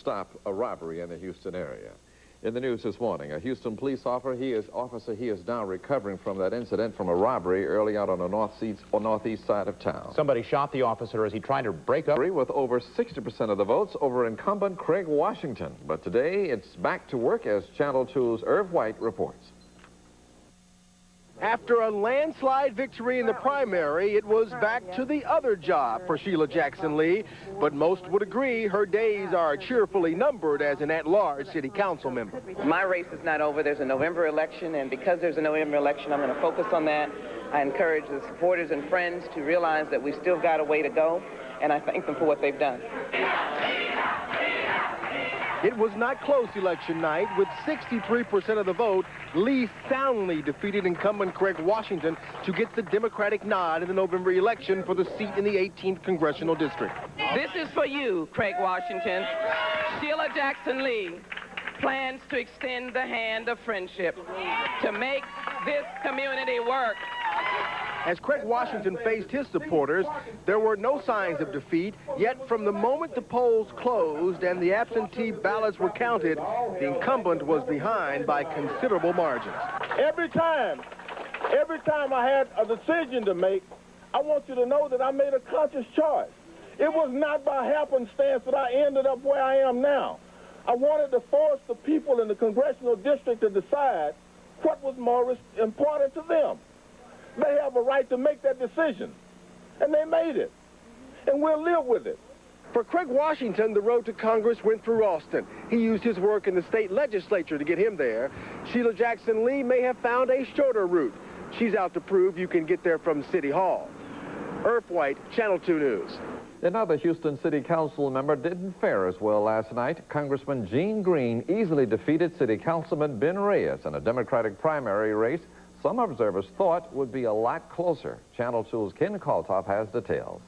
stop a robbery in the Houston area. In the news this morning, a Houston police officer, he is now recovering from that incident from a robbery early out on the northeast side of town. Somebody shot the officer as he tried to break up. With over 60% of the votes over incumbent Craig Washington. But today, it's back to work, as Channel 2's Irv White reports. After a landslide victory in the primary, it was back to the other job for Sheila Jackson Lee. But most would agree her days are cheerfully numbered as an at-large city council member. My race is not over. There's a November election, and because there's a November election, I'm going to focus on that. I encourage the supporters and friends to realize that we still got a way to go, and I thank them for what they've done. It was not close election night. With 63% of the vote, Lee soundly defeated incumbent Craig Washington to get the Democratic nod in the November election for the seat in the 18th Congressional District. This is for you, Craig Washington. Sheila Jackson Lee plans to extend the hand of friendship to make this community work. As Craig Washington faced his supporters, there were no signs of defeat, yet from the moment the polls closed and the absentee ballots were counted, the incumbent was behind by considerable margins. Every time I had a decision to make, I want you to know that I made a conscious choice. It was not by happenstance that I ended up where I am now. I wanted to force the people in the Congressional District to decide what was more important to them. They have a right to make that decision, and they made it, and we'll live with it. For Craig Washington, the road to Congress went through Austin. He used his work in the state legislature to get him there. Sheila Jackson Lee may have found a shorter route. She's out to prove you can get there from City Hall. Irv White, Channel 2 News. Another Houston City Council member didn't fare as well last night. Congressman Gene Green easily defeated City Councilman Ben Reyes in a Democratic primary race some observers thought would be a lot closer. Channel 2's Ken Kaltoff has details.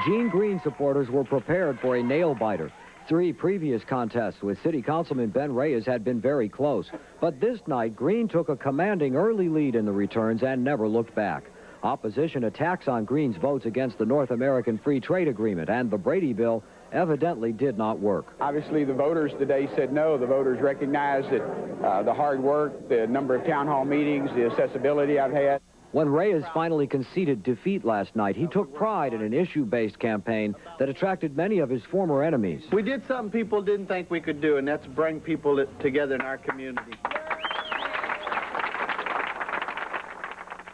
Gene Green supporters were prepared for a nail-biter. 3 previous contests with City Councilman Ben Reyes had been very close. But this night, Green took a commanding early lead in the returns and never looked back. Opposition attacks on Green's votes against the North American Free Trade Agreement and the Brady Bill evidently did not work. Obviously, the voters today said no. The voters recognized that the hard work, the number of town hall meetings, the accessibility I've had. When Reyes finally conceded defeat last night, he took pride in an issue-based campaign that attracted many of his former enemies. We did something people didn't think we could do, and that's bring people together in our community.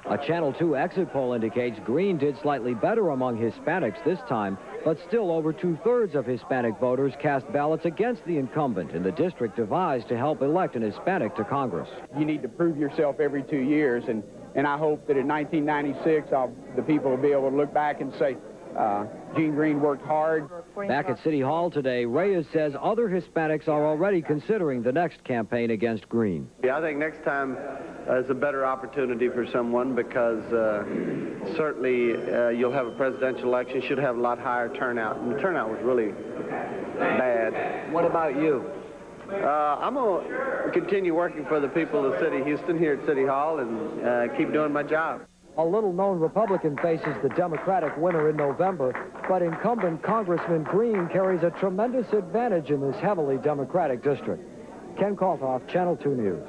A Channel 2 exit poll indicates Green did slightly better among Hispanics this time, but still over 2/3 of Hispanic voters cast ballots against the incumbent in the district devised to help elect an Hispanic to Congress. You need to prove yourself every 2 years, and I hope that in 1996, the people will be able to look back and say, Gene Green worked hard. Back at City Hall today, Reyes says other Hispanics are already considering the next campaign against Green. Yeah, I think next time is a better opportunity for someone because certainly you'll have a presidential election, should have a lot higher turnout, and the turnout was really bad. What about you? I'm going to continue working for the people of the city of Houston here at City Hall and keep doing my job. A little-known Republican faces the Democratic winner in November, but incumbent Congressman Green carries a tremendous advantage in this heavily Democratic district. Ken Kaltoff, Channel 2 News.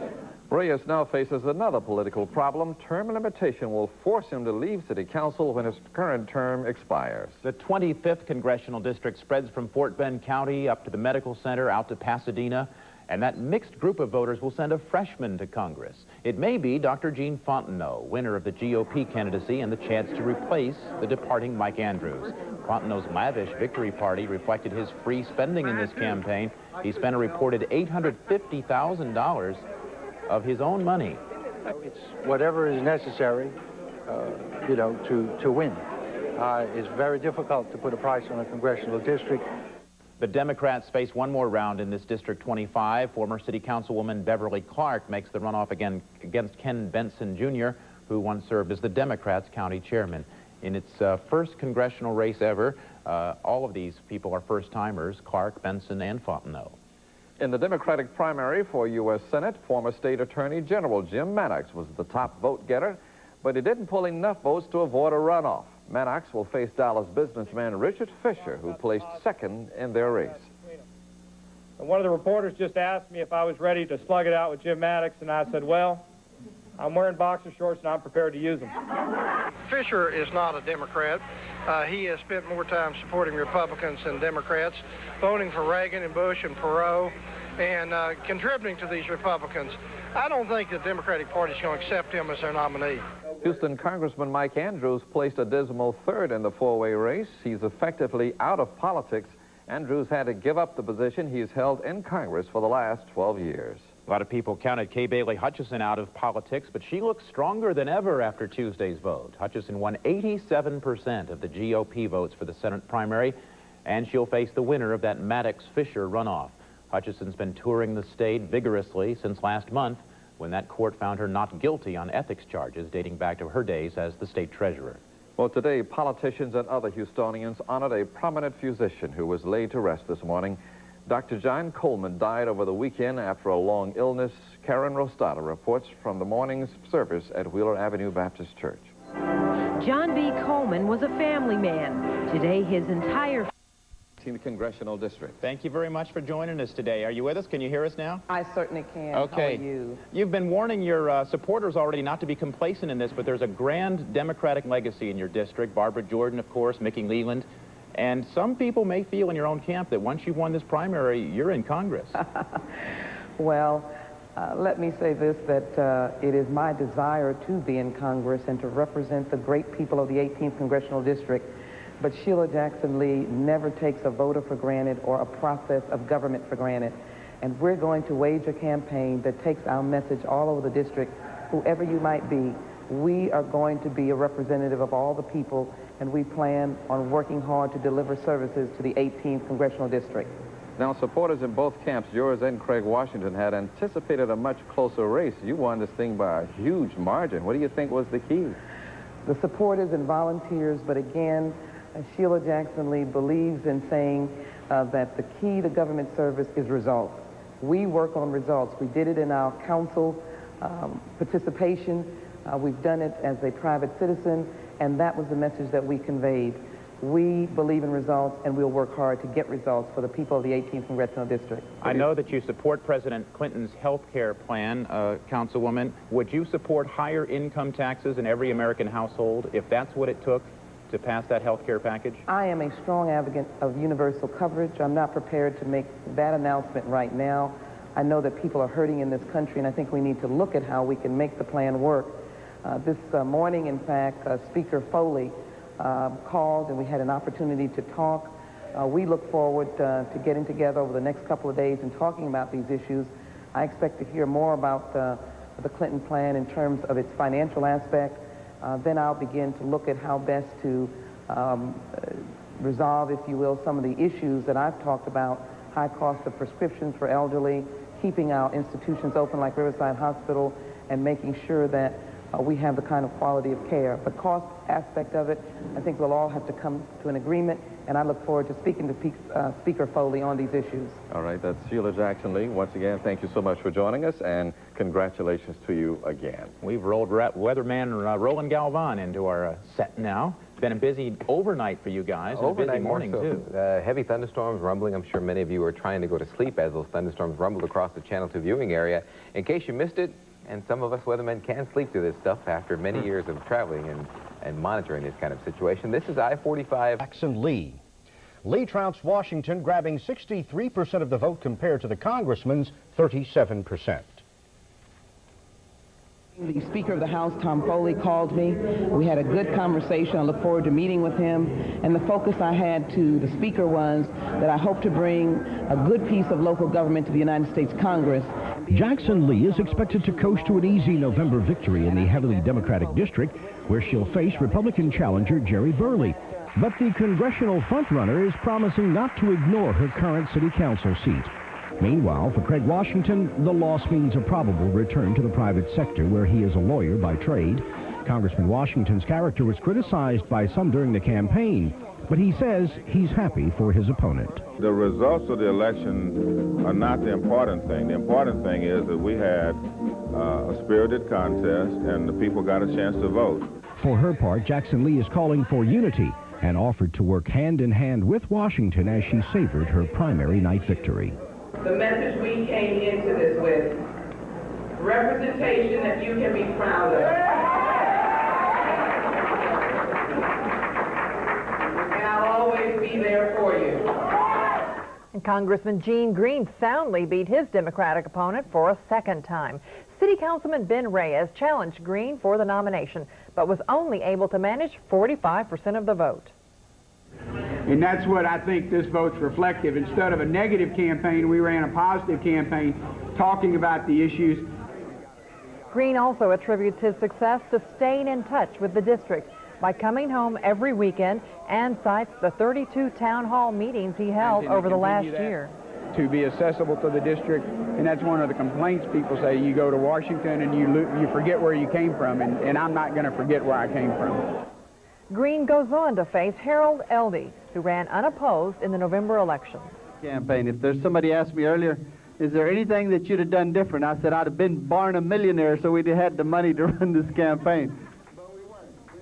Reyes now faces another political problem. Term limitation will force him to leave City Council when his current term expires. The 25th Congressional District spreads from Fort Bend County up to the Medical Center, out to Pasadena, and that mixed group of voters will send a freshman to Congress. It may be Dr. Gene Fontenot, winner of the GOP candidacy and the chance to replace the departing Mike Andrews. Fontenot's lavish victory party reflected his free spending in this campaign. He spent a reported $850,000 of his own money. It's whatever is necessary, you know, to win. It's very difficult to put a price on a congressional district. The Democrats face one more round in this District 25. Former City Councilwoman Beverly Clark makes the runoff again against Ken Benson, Jr., who once served as the Democrats' county chairman. In its first congressional race ever, all of these people are first-timers, Clark, Benson, and Fontenot. In the Democratic primary for U.S. Senate, former State Attorney General Jim Mannix was the top vote getter, but he didn't pull enough votes to avoid a runoff. Maddox will face Dallas businessman Richard Fisher, who placed second in their race. And one of the reporters just asked me if I was ready to slug it out with Jim Maddox, and I said, well, I'm wearing boxer shorts and I'm prepared to use them. Fisher is not a Democrat. He has spent more time supporting Republicans than Democrats, voting for Reagan and Bush and Perot, and contributing to these Republicans. I don't think the Democratic Party is going to accept him as their nominee. Houston Congressman Mike Andrews placed a dismal third in the four-way race. He's effectively out of politics. Andrews had to give up the position he's held in Congress for the last 12 years. A lot of people counted Kay Bailey Hutchison out of politics, but she looks stronger than ever after Tuesday's vote. Hutchison won 87% of the GOP votes for the Senate primary, and she'll face the winner of that Maddox-Fisher runoff. Hutchison's been touring the state vigorously since last month, when that court found her not guilty on ethics charges dating back to her days as the state treasurer. Well, today, politicians and other Houstonians honored a prominent physician who was laid to rest this morning. Dr. John Coleman died over the weekend after a long illness. Karen Rostada reports from the morning's service at Wheeler Avenue Baptist Church. John B. Coleman was a family man. Today, his entire 18th Congressional District. Thank you very much for joining us today. Are you with us? Can you hear us now? I certainly can. Okay. How are you? You've been warning your supporters already not to be complacent in this, but there's a grand Democratic legacy in your district. Barbara Jordan, of course, Mickey Leland. And some people may feel in your own camp that once you've won this primary, you're in Congress. Well, let me say this, that it is my desire to be in Congress and to represent the great people of the 18th Congressional District. But Sheila Jackson Lee never takes a voter for granted or a process of government for granted. And we're going to wage a campaign that takes our message all over the district. Whoever you might be, we are going to be a representative of all the people, and we plan on working hard to deliver services to the 18th Congressional District. Now, supporters in both camps, yours and Craig Washington, had anticipated a much closer race. You won this thing by a huge margin. What do you think was the key? The supporters and volunteers, but again, Sheila Jackson Lee believes in saying that the key to government service is results. We work on results. We did it in our council participation. We've done it as a private citizen, and that was the message that we conveyed. We believe in results, and we'll work hard to get results for the people of the 18th Congressional District. I know that you support President Clinton's health care plan, Councilwoman. Would you support higher income taxes in every American household if that's what it took to pass that health care package? I am a strong advocate of universal coverage. I'm not prepared to make that announcement right now. I know that people are hurting in this country, and I think we need to look at how we can make the plan work. This morning, in fact, Speaker Foley called, and we had an opportunity to talk. We look forward to getting together over the next couple of days and talking about these issues. I expect to hear more about the Clinton plan in terms of its financial aspect. Then I'll begin to look at how best to resolve, if you will, some of the issues that I've talked about: high cost of prescriptions for elderly, keeping our institutions open like Riverside Hospital, and making sure that we have the kind of quality of care. The cost aspect of it, I think we'll all have to come to an agreement, and I look forward to speaking to Speaker Foley on these issues. All right, that's Sheila Jackson Lee. Once again, thank you so much for joining us, and congratulations to you again. We've rolled weatherman Roland Galvan into our set now. It's been a busy overnight for you guys, and a busy morning, too. Heavy thunderstorms rumbling. I'm sure many of you are trying to go to sleep as those thunderstorms rumbled across the Channel 2 viewing area. In case you missed it, and some of us weathermen can sleep through this stuff after many years of traveling and monitoring this kind of situation. This is I-45. Jackson Lee. Lee trounced Washington, grabbing 63% of the vote compared to the congressman's 37%. The Speaker of the House, Tom Foley, called me. We had a good conversation. I look forward to meeting with him. And the focus I had to the Speaker was that I hope to bring a good piece of local government to the United States Congress. Jackson Lee is expected to coast to an easy November victory in the heavily Democratic district, where she'll face Republican challenger Jerry Burley. But the congressional frontrunner is promising not to ignore her current city council seat. Meanwhile, for Craig Washington, the loss means a probable return to the private sector, where he is a lawyer by trade. Congressman Washington's character was criticized by some during the campaign, but he says he's happy for his opponent. The results of the election are not the important thing. The important thing is that we had a spirited contest and the people got a chance to vote. For her part, Jackson Lee is calling for unity and offered to work hand in hand with Washington as she savored her primary night victory. The message we came into this with, representation that you can be proud of. And I'll always be there for you. And Congressman Gene Green soundly beat his Democratic opponent for a second time. City Councilman Ben Reyes challenged Green for the nomination, but was only able to manage 45% of the vote. And that's what I think this vote's reflective. Instead of a negative campaign, we ran a positive campaign talking about the issues. Green also attributes his success to staying in touch with the district by coming home every weekend and cites the 32 town hall meetings he held over the last year. To be accessible to the district, and that's one of the complaints people say. You go to Washington and you forget where you came from, and I'm not going to forget where I came from. Green goes on to face Harold Eldey, who ran unopposed in the November election. Campaign. If there's somebody asked me earlier, is there anything that you'd have done different? I said I'd have been born a millionaire so we'd have had the money to run this campaign.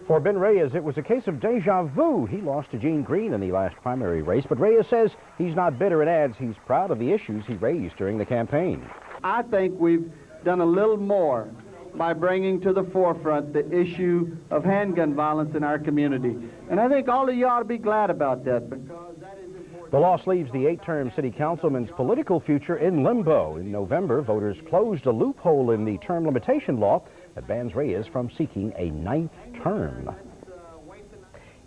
For Ben Reyes, it was a case of deja vu. He lost to Gene Green in the last primary race, but Reyes says he's not bitter and adds he's proud of the issues he raised during the campaign. I think we've done a little more by bringing to the forefront the issue of handgun violence in our community. And I think all of you ought to be glad about that, because that is important. The loss leaves the 8-term city councilman's political future in limbo. In November, voters closed a loophole in the term limitation law that bans Reyes from seeking a 9th term.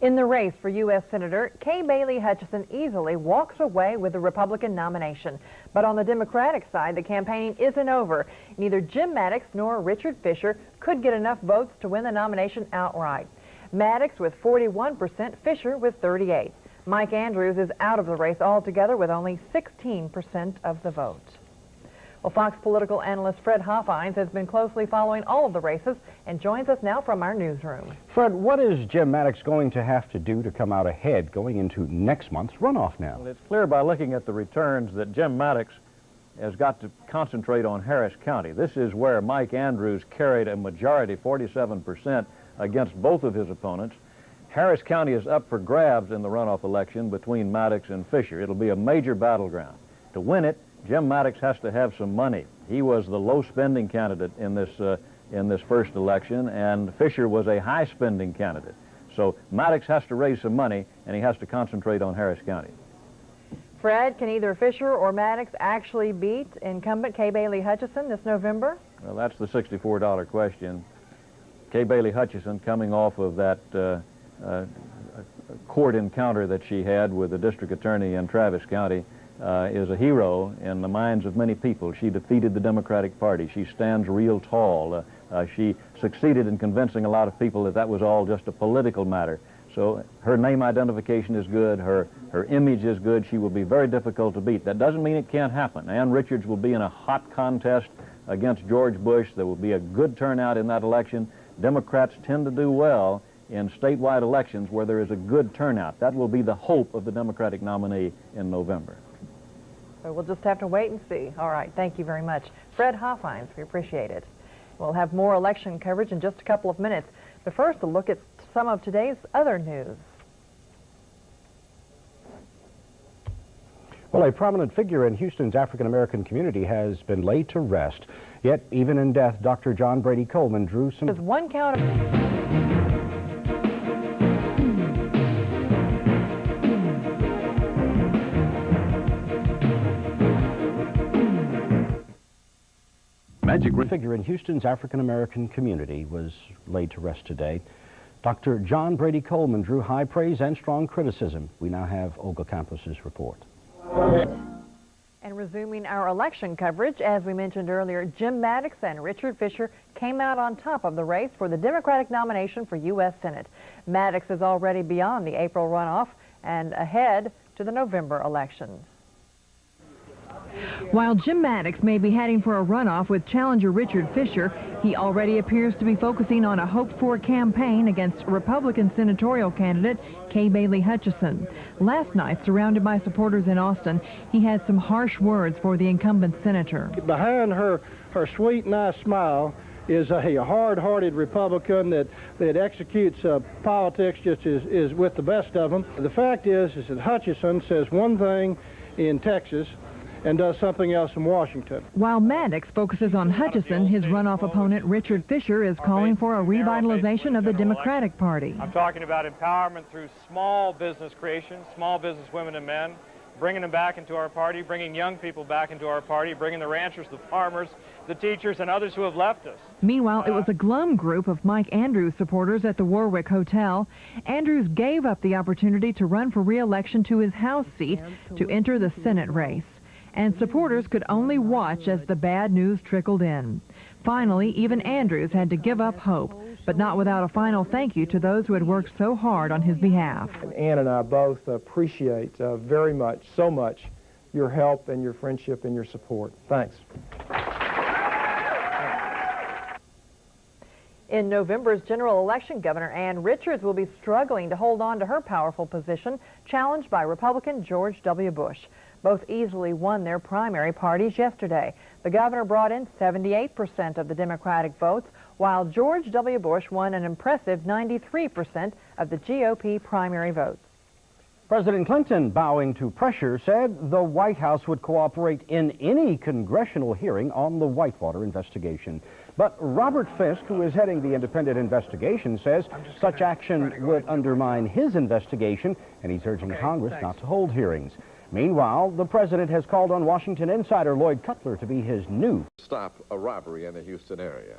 In the race for U.S. Senator, Kay Bailey Hutchison easily walks away with the Republican nomination. But on the Democratic side, the campaigning isn't over. Neither Jim Maddox nor Richard Fisher could get enough votes to win the nomination outright. Maddox with 41%, Fisher with 38%. Mike Andrews is out of the race altogether with only 16% of the vote. Well, Fox political analyst Fred Hoffines has been closely following all of the races and joins us now from our newsroom. Fred, what is Jim Maddox going to have to do to come out ahead going into next month's runoff now? Well, it's clear by looking at the returns that Jim Maddox has got to concentrate on Harris County. This is where Mike Andrews carried a majority, 47%, against both of his opponents. Harris County is up for grabs in the runoff election between Maddox and Fisher. It'll be a major battleground. To win it, Jim Maddox has to have some money. He was the low-spending candidate in this first election, and Fisher was a high-spending candidate. So Maddox has to raise some money, and he has to concentrate on Harris County. Fred, can either Fisher or Maddox actually beat incumbent Kay Bailey Hutchison this November? Well, that's the $64 question. Kay Bailey Hutchison, coming off of that court encounter that she had with the district attorney in Travis County, is a hero in the minds of many people. She defeated the Democratic Party. She stands real tall. She succeeded in convincing a lot of people that that was all just a political matter. So her name identification is good. Her image is good. She will be very difficult to beat. That doesn't mean it can't happen. Ann Richards will be in a hot contest against George Bush. There will be a good turnout in that election. Democrats tend to do well in statewide elections where there is a good turnout. That will be the hope of the Democratic nominee in November. So we'll just have to wait and see. All right, thank you very much. Fred Hoffines, we appreciate it. We'll have more election coverage in just a couple of minutes. But first, a look at some of today's other news. Well, a prominent figure in Houston's African-American community has been laid to rest. Yet, even in death, Dr. John Brady Coleman drew some... There's one count of... Magic figure in Houston's African-American community was laid to rest today. Dr. John Brady Coleman drew high praise and strong criticism. We now have Olga Campos's report. And resuming our election coverage, as we mentioned earlier, Jim Maddox and Richard Fisher came out on top of the race for the Democratic nomination for U.S. Senate. Maddox is already beyond the April runoff and ahead to the November elections. While Jim Maddox may be heading for a runoff with challenger Richard Fisher, he already appears to be focusing on a hoped-for campaign against Republican senatorial candidate Kay Bailey Hutchison. Last night, surrounded by supporters in Austin, he had some harsh words for the incumbent senator. Behind her sweet, nice smile is a hard-hearted Republican that executes politics just is with the best of them. The fact is that Hutchison says one thing in Texas and does something else in Washington. While Maddox focuses on Hutchison, his runoff opponent Richard Fisher is calling for a revitalization of the Democratic Party. I'm talking about empowerment through small business creation, small business women and men, bringing them back into our party, bringing young people back into our party, bringing the ranchers, the farmers, the teachers, and others who have left us. Meanwhile, it was a glum group of Mike Andrews supporters at the Warwick Hotel. Andrews gave up the opportunity to run for re-election to his House seat to enter the Senate race. And supporters could only watch as the bad news trickled in. Finally, even Andrews had to give up hope, but not without a final thank you to those who had worked so hard on his behalf. Ann and I both appreciate very much, so much, your help and your friendship and your support. Thanks. In November's general election, Governor Ann Richards will be struggling to hold on to her powerful position, challenged by Republican George W. Bush. Both easily won their primary parties yesterday. The governor brought in 78% of the Democratic votes, while George W. Bush won an impressive 93% of the GOP primary votes. President Clinton, bowing to pressure, said the White House would cooperate in any congressional hearing on the Whitewater investigation. But Robert Fisk, who is heading the independent investigation, says such action would undermine his investigation, and he's urging Congress not to hold hearings. Meanwhile, the president has called on Washington insider Lloyd Cutler to be his new stop a robbery in the Houston area.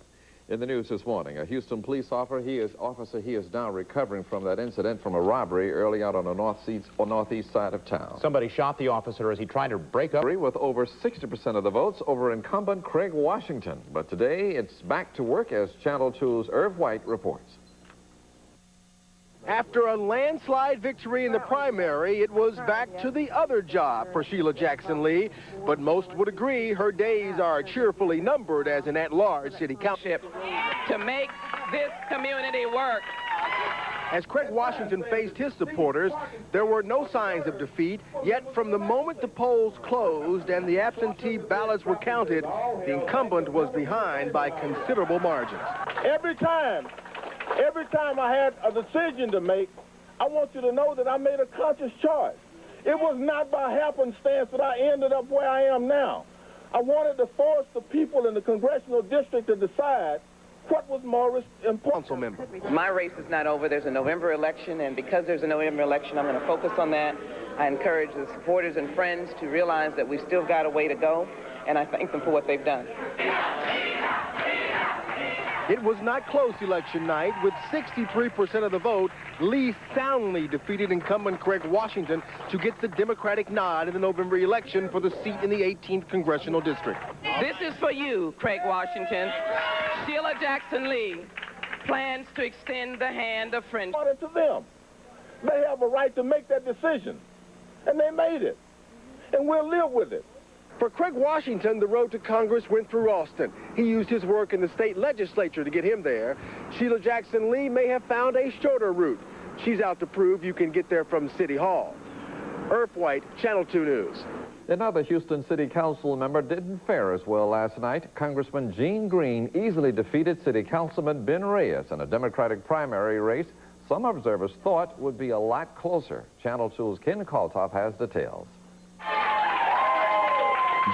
In the news this morning, a Houston police officer is now recovering from that incident from a robbery early out on the northeast side of town. Somebody shot the officer as he tried to break up. With over 60% of the votes over incumbent Craig Washington. But today, it's back to work, as Channel 2's Irv White reports. After a landslide victory in the primary, it was back to the other job for Sheila Jackson Lee. But most would agree her days are cheerfully numbered as an at-large city council. To make this community work. As Craig Washington faced his supporters, there were no signs of defeat, yet from the moment the polls closed and the absentee ballots were counted, the incumbent was behind by considerable margins. Every time I had a decision to make, I want you to know that I made a conscious choice. It was not by happenstance that I ended up where I am now. I wanted to force the people in the Congressional District to decide what was more important. My race is not over. There's a November election, and because there's a November election, I'm going to focus on that. I encourage the supporters and friends to realize that we still got a way to go, and I thank them for what they've done. It was not close election night. With 63% of the vote, Lee soundly defeated incumbent Craig Washington to get the Democratic nod in the November election for the seat in the 18th Congressional District. This is for you, Craig Washington. Sheila Jackson Lee plans to extend the hand of friendship. To them. They have a right to make that decision, and they made it, and we'll live with it. For Craig Washington, the road to Congress went through Austin. He used his work in the state legislature to get him there. Sheila Jackson Lee may have found a shorter route. She's out to prove you can get there from City Hall. Irv White, Channel 2 News. Another Houston City Council member didn't fare as well last night. Congressman Gene Green easily defeated City Councilman Ben Reyes in a Democratic primary race some observers thought would be a lot closer. Channel 2's Ken Kaltoff has details.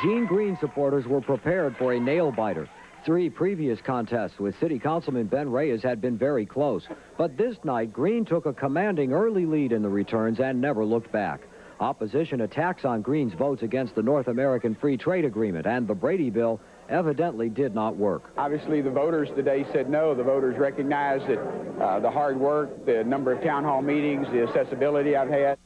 Gene Green supporters were prepared for a nail-biter. 3 previous contests with City Councilman Ben Reyes had been very close. But this night, Green took a commanding early lead in the returns and never looked back. Opposition attacks on Green's votes against the North American Free Trade Agreement and the Brady Bill evidently did not work. Obviously, the voters today said no. The voters recognized that the hard work, the number of town hall meetings, the accessibility I've had.